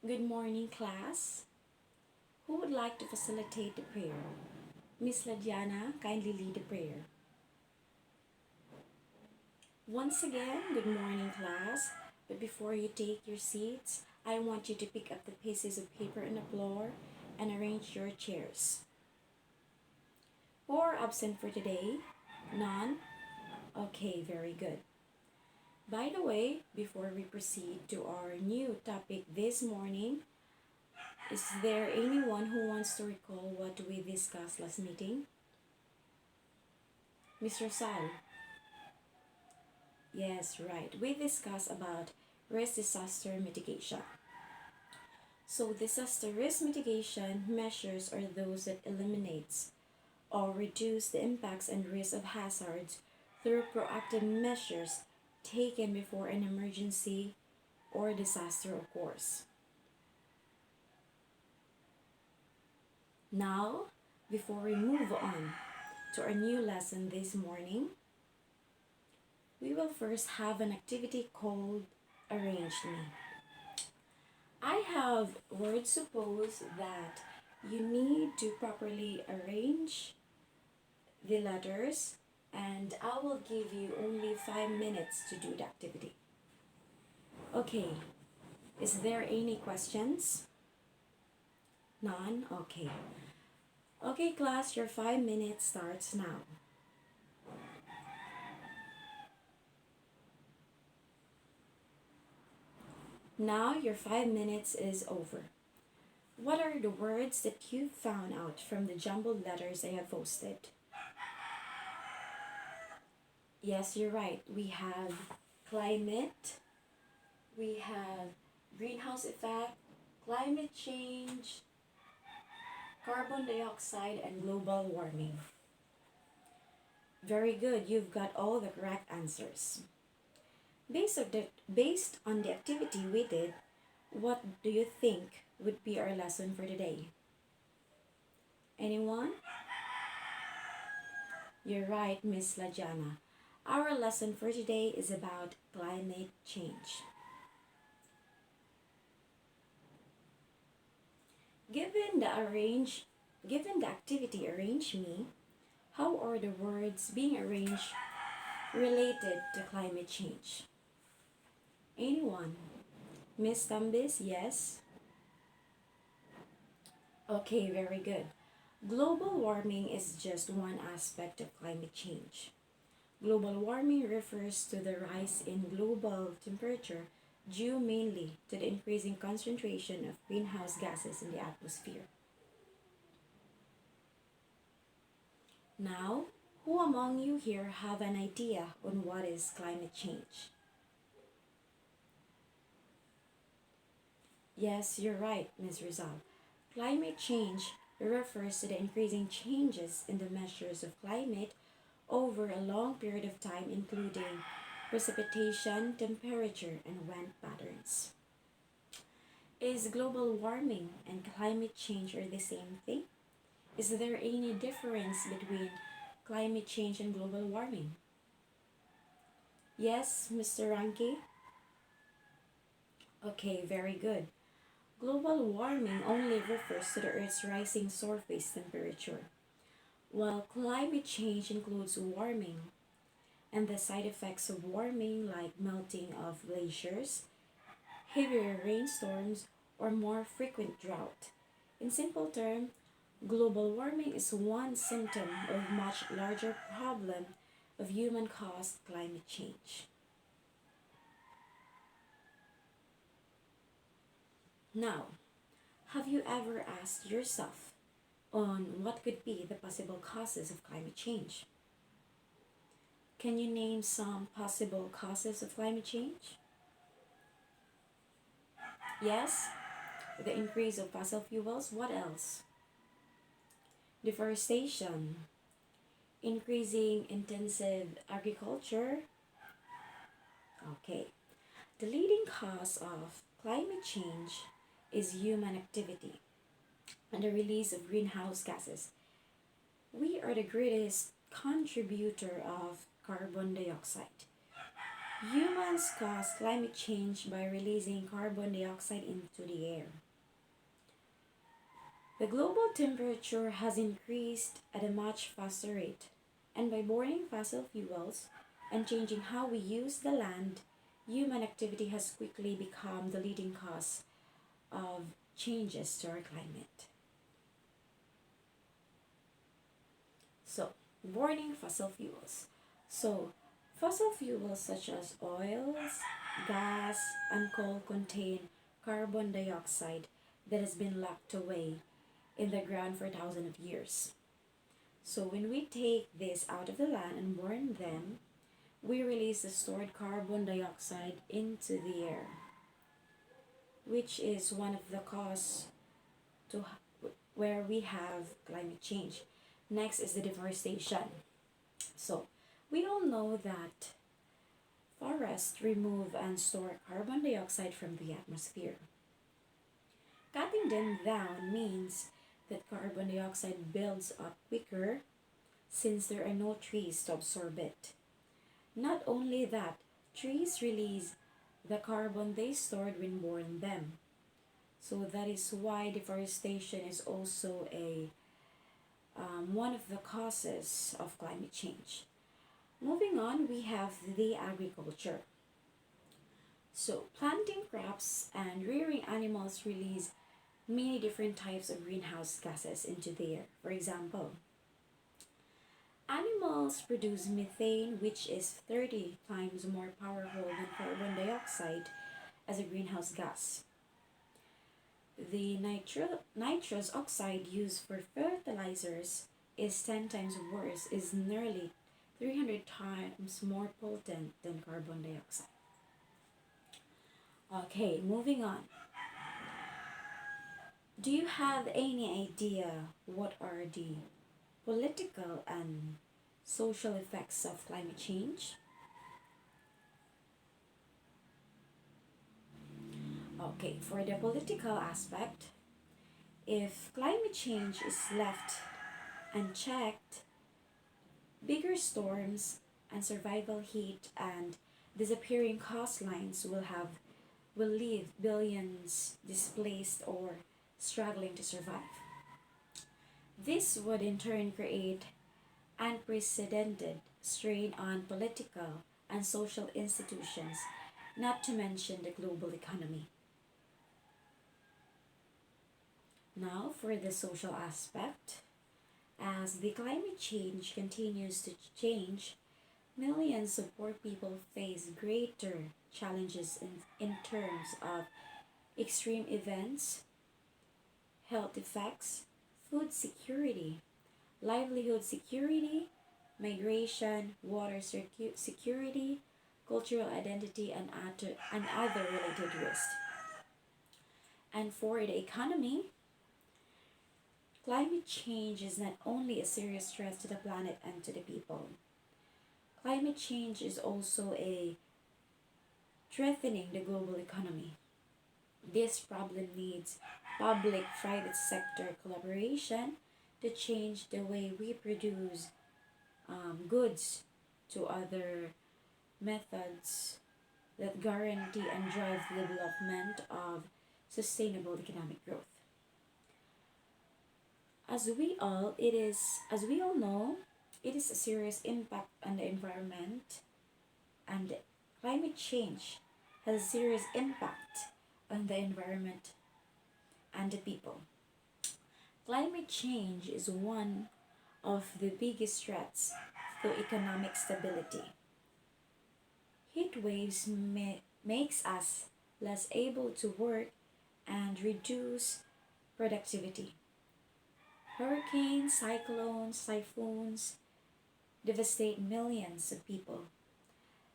Good morning, class. Who would like to facilitate the prayer? Miss Ladiana, kindly lead the prayer. Once again, good morning, class. But before you take your seats, I want you to pick up the pieces of paper on the floor and arrange your chairs. Who are absent for today? None? Okay, very good. By the way, before we proceed to our new topic this morning, is there anyone who wants to recall what we discussed last meeting? Mr. Sal? Yes, right. We discussed about risk disaster mitigation. So disaster risk mitigation measures are those that eliminates or reduce the impacts and risks of hazards through proactive measures taken before an emergency or disaster occurs. Now, before we move on to our new lesson this morning, we will first have an activity called Arrange Me. I have words suppose that you need to properly arrange the letters, and I will give you only 5 minutes to do the activity. Okay, is there any questions? None? Okay. Okay, class, your 5 minutes starts now. Now your 5 minutes is over. What are the words that you found out from the jumbled letters I have posted? Yes, you're right. We have climate, we have greenhouse effect, climate change, carbon dioxide, and global warming. Very good, you've got all the correct answers. Based on the activity we did, what do you think would be our lesson for today? Anyone? You're right, Miss Lajana. Our lesson for today is about climate change. Given the activity Arrange Me, how are the words being arranged related to climate change? Anyone? Miss Tambis, yes? Okay, very good. Global warming is just one aspect of climate change. Global warming refers to the rise in global temperature due mainly to the increasing concentration of greenhouse gases in the atmosphere. Now, who among you here have an idea on what is climate change? Yes, you're right, Ms. Rizal. Climate change refers to the increasing changes in the measures of climate over a long period of time, including precipitation, temperature, and wind patterns. Is global warming and climate change are the same thing? Is there any difference between climate change and global warming? Yes, Mr. Ranke? Okay, very good. Global warming only refers to the Earth's rising surface temperature, while climate change includes warming and the side effects of warming, like melting of glaciers, heavier rainstorms, or more frequent drought. In simple terms, global warming is one symptom of much larger problem of human-caused climate change. Now, have you ever asked yourself on what could be the possible causes of climate change? Can you name some possible causes of climate change? Yes, the increase of fossil fuels. What else? Deforestation, increasing intensive agriculture. Okay. The leading cause of climate change is human activity and the release of greenhouse gases. We are the greatest contributor of carbon dioxide. Humans cause climate change by releasing carbon dioxide into the air. The global temperature has increased at a much faster rate, and by burning fossil fuels and changing how we use the land, human activity has quickly become the leading cause of changes to our climate. So, burning fossil fuels. So, fossil fuels such as oils, gas, and coal contain carbon dioxide that has been locked away in the ground for thousands of years. So, when we take this out of the land and burn them, we release the stored carbon dioxide into the air, which is one of the cause to where we have climate change. Next is the deforestation. So, we all know that forests remove and store carbon dioxide from the atmosphere. Cutting them down means that carbon dioxide builds up quicker since there are no trees to absorb it. Not only that, trees release the carbon they stored when burn them. So that is why deforestation is also a one of the causes of climate change. Moving on, we have the agriculture. So planting crops and rearing animals release many different types of greenhouse gases into the air. For example, animals produce methane, which is 30 times more powerful than carbon dioxide as a greenhouse gas. The nitrous oxide used for fertilizers is 10 times worse, is nearly 300 times more potent than carbon dioxide. Okay, moving on. Do you have any idea what are the political and social effects of climate change? Okay, for the political aspect, if climate change is left unchecked, bigger storms and survival heat and disappearing coastlines will leave billions displaced or struggling to survive. This would in turn create unprecedented strain on political and social institutions, not to mention the global economy. Now, for the social aspect, as the climate change continues to change, millions of poor people face greater challenges in terms of extreme events, health effects, food security, livelihood security, migration, security, cultural identity, and other related risks. And for the economy, climate change is not only a serious threat to the planet and to the people. Climate change is also a threatening the global economy. This problem needs public-private sector collaboration to change the way we produce goods to other methods that guarantee and drive the development of sustainable economic growth. As we all know, it is a serious impact on the environment, and climate change has a serious impact on the environment and the people. Climate change is one of the biggest threats to economic stability. Heat waves makes us less able to work and reduce productivity. Hurricanes, cyclones, typhoons devastate millions of people,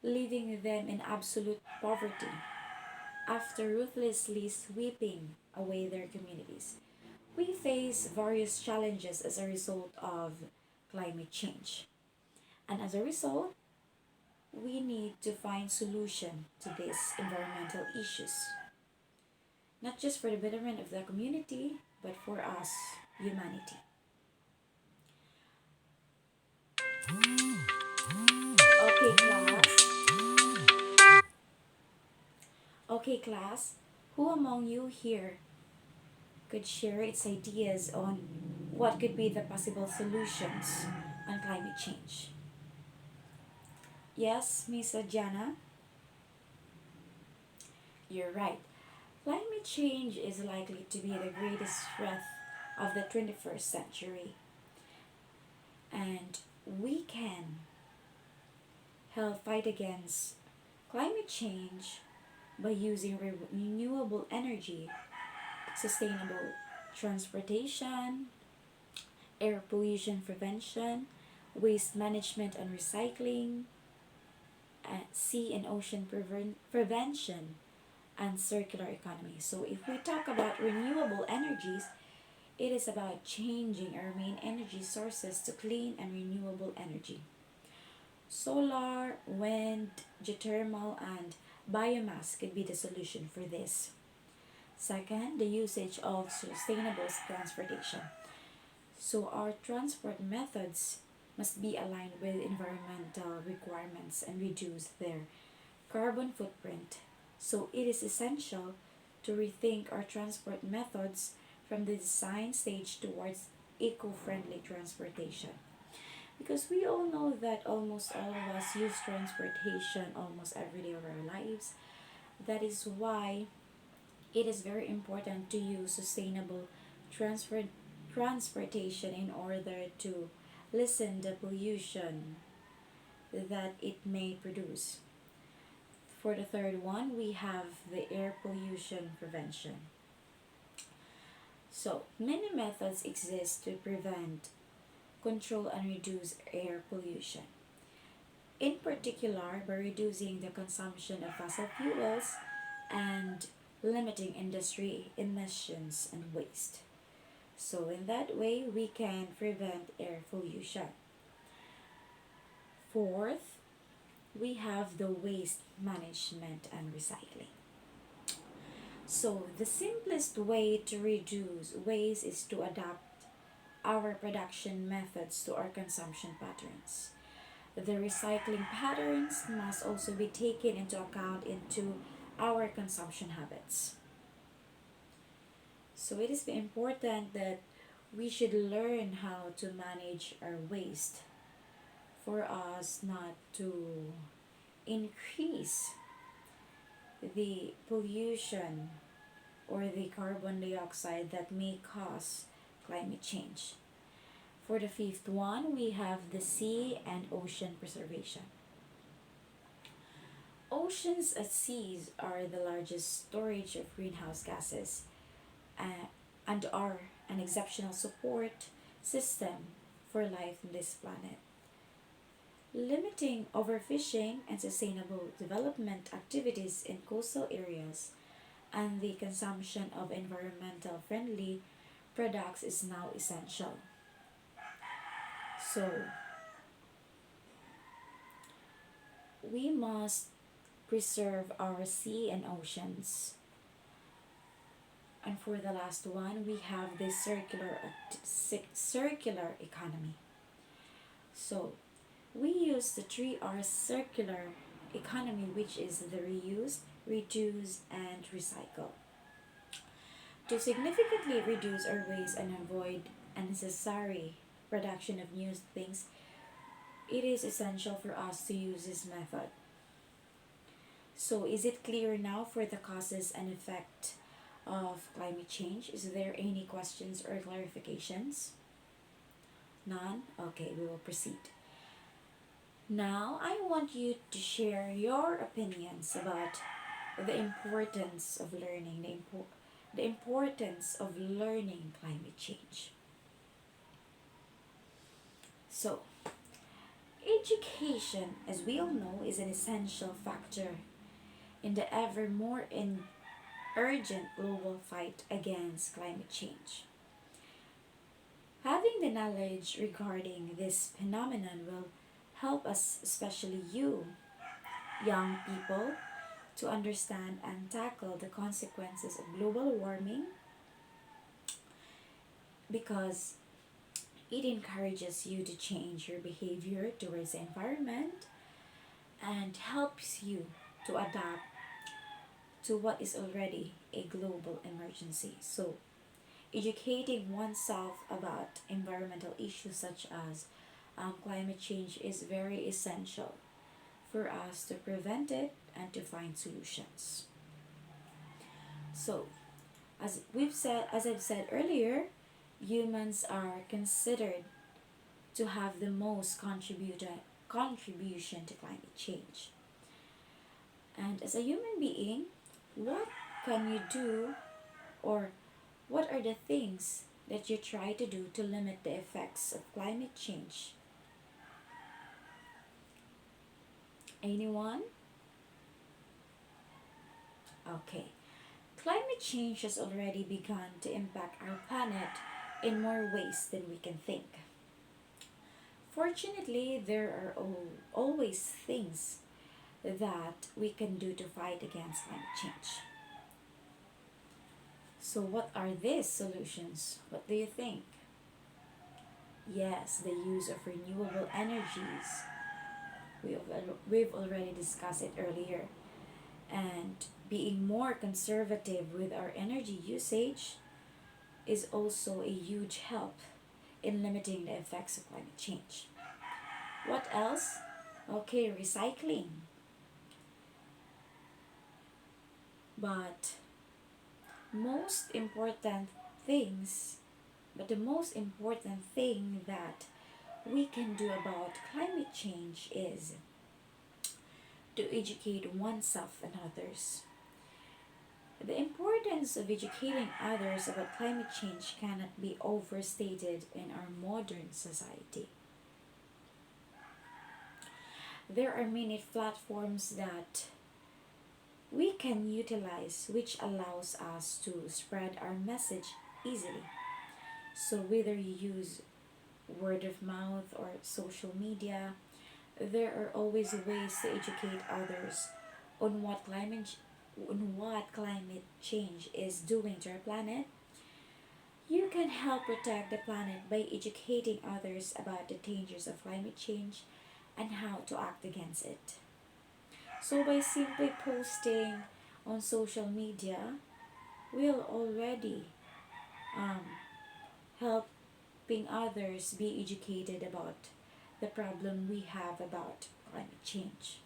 leaving them in absolute poverty after ruthlessly sweeping away their communities. We face various challenges as a result of climate change. And as a result, we need to find solution to these environmental issues, not just for the betterment of the community, but for us, humanity. Okay, class. Okay, class, who among you here could share its ideas on what could be the possible solutions on climate change? Yes, Miss Jana, you're right. Climate change is likely to be the greatest threat of the 21st century, and we can help fight against climate change by using renewable energy, sustainable transportation, air pollution prevention, waste management and recycling, sea and ocean prevention, and circular economy. So, if we talk about renewable energies, it is about changing our main energy sources to clean and renewable energy. Solar, wind, geothermal, and biomass could be the solution for this. Second, the usage of sustainable transportation. So, our transport methods must be aligned with environmental requirements and reduce their carbon footprint. So, it is essential to rethink our transport methods from the design stage towards eco friendly transportation. Because we all know that almost all of us use transportation almost every day of our lives. That is why it is very important to use sustainable transport transportation in order to lessen the pollution that it may produce. For the third one, we have the air pollution prevention. So, many methods exist to prevent, control, and reduce air pollution. In particular, by reducing the consumption of fossil fuels and limiting industry emissions and waste. So, in that way, we can prevent air pollution. Fourth, we have the waste management and recycling. So, the simplest way to reduce waste is to adapt our production methods to our consumption patterns. The recycling patterns must also be taken into account into our consumption habits. So it is important that we should learn how to manage our waste for us not to increase the pollution or the carbon dioxide that may cause climate change. For the fifth one, we have the sea and ocean preservation. Oceans at seas are the largest storage of greenhouse gases and are an exceptional support system for life on this planet. Limiting overfishing and sustainable development activities in coastal areas and the consumption of environmental friendly products is now essential. So, we must preserve our sea and oceans. And for the last one, we have the circular economy. So, we use the 3R circular economy, which is the reuse, reduce, and recycle. To significantly reduce our waste and avoid unnecessary production of new things, it is essential for us to use this method. So, is it clear now for the causes and effect of climate change? Is there any questions or clarifications? None? Okay, we will proceed. Now, I want you to share your opinions about the importance of learning, the importance of learning climate change. So, education, as we all know, is an essential factor in the ever more urgent global fight against climate change. Having the knowledge regarding this phenomenon will help us, especially you, young people, to understand and tackle the consequences of global warming because it encourages you to change your behavior towards the environment and helps you to adapt to what is already a global emergency. So, educating oneself about environmental issues such as climate change is very essential for us to prevent it and to find solutions. So, as I've said earlier, humans are considered to have the most contribution to climate change. And as a human being, what can you do, or what are the things that you try to do to limit the effects of climate change? Anyone? Okay. Climate change has already begun to impact our planet in more ways than we can think. Fortunately, there are always things that we can do to fight against climate change. So, what are these solutions? What do you think? Yes, the use of renewable energies. We've already discussed it earlier. And being more conservative with our energy usage is also a huge help in limiting the effects of climate change. What else? Okay, recycling. But most important things, but the most important thing that we can do about climate change is to educate oneself and others. The importance of educating others about climate change cannot be overstated in our modern society. There are many platforms that we can utilize which allows us to spread our message easily. So whether you use word of mouth or social media, there are always ways to educate others on what climate change is doing to our planet. You can help protect the planet by educating others about the dangers of climate change and how to act against it. So by simply posting on social media, we'll already um, helping others be educated about the problem we have about climate change.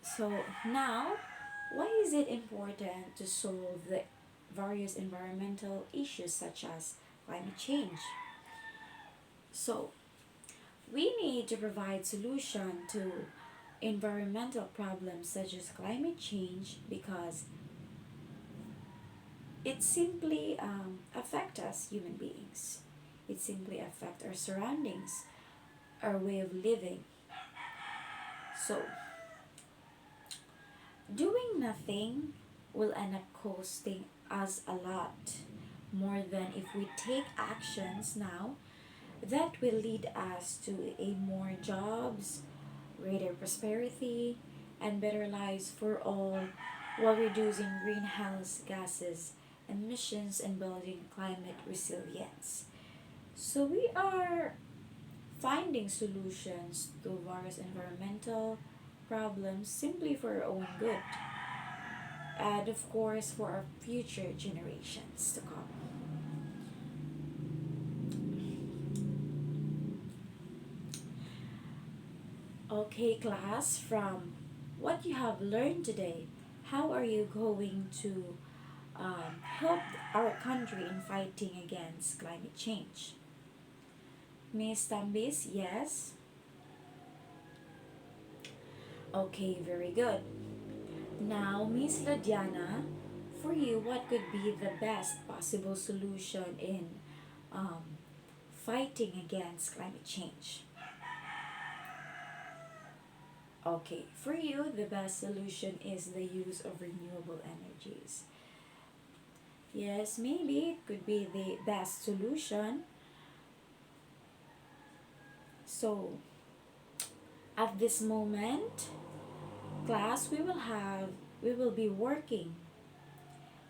So now, why is it important to solve the various environmental issues such as climate change? So we need to provide solution to environmental problems such as climate change because it simply affect us human beings. It simply affect our surroundings, our way of living. So doing nothing will end up costing us a lot more than if we take actions now that will lead us to a more jobs, greater prosperity, and better lives for all while reducing greenhouse gases emissions and building climate resilience. So we are finding solutions to various environmental problems simply for our own good and of course for our future generations to come. Okay, class, from what you have learned today, how are you going to help our country in fighting against climate change? Miss Tambis, yes? Okay, very good. Now, Miss Ladiana, for you, what could be the best possible solution in um, fighting against climate change? Okay, for you, the best solution is the use of renewable energies. Yes, maybe it could be the best solution. So, at this moment, class, we will be working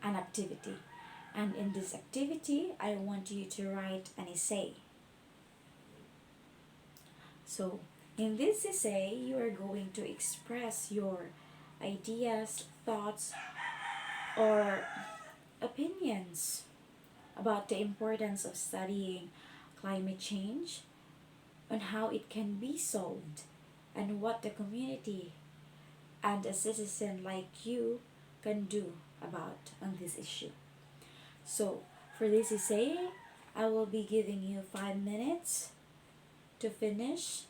an activity. And in this activity, I want you to write an essay. So, In this essay, you are going to express your ideas, thoughts, or opinions about the importance of studying climate change, on how it can be solved, and what the community and a citizen like you can do about on this issue. So, for this essay, I will be giving you 5 minutes to finish.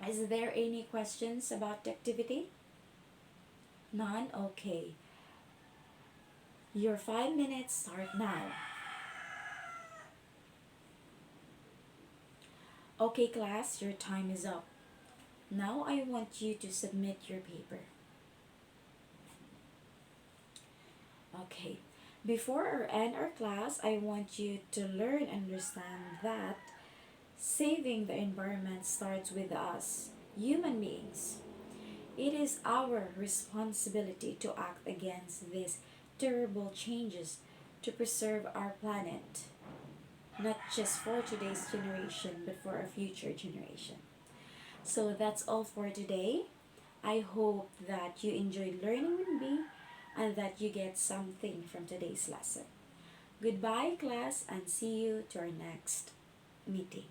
Is there any questions about the activity? None? Okay. Your 5 minutes start now. Okay, class, your time is up. Now I want you to submit your paper. Okay. Before or end our class, I want you to learn and understand that saving the environment starts with us, human beings. It is our responsibility to act against these terrible changes to preserve our planet, not just for today's generation, but for a future generation. So that's all for today. I hope that you enjoyed learning with me and that you get something from today's lesson. Goodbye, class, and see you to our next meeting.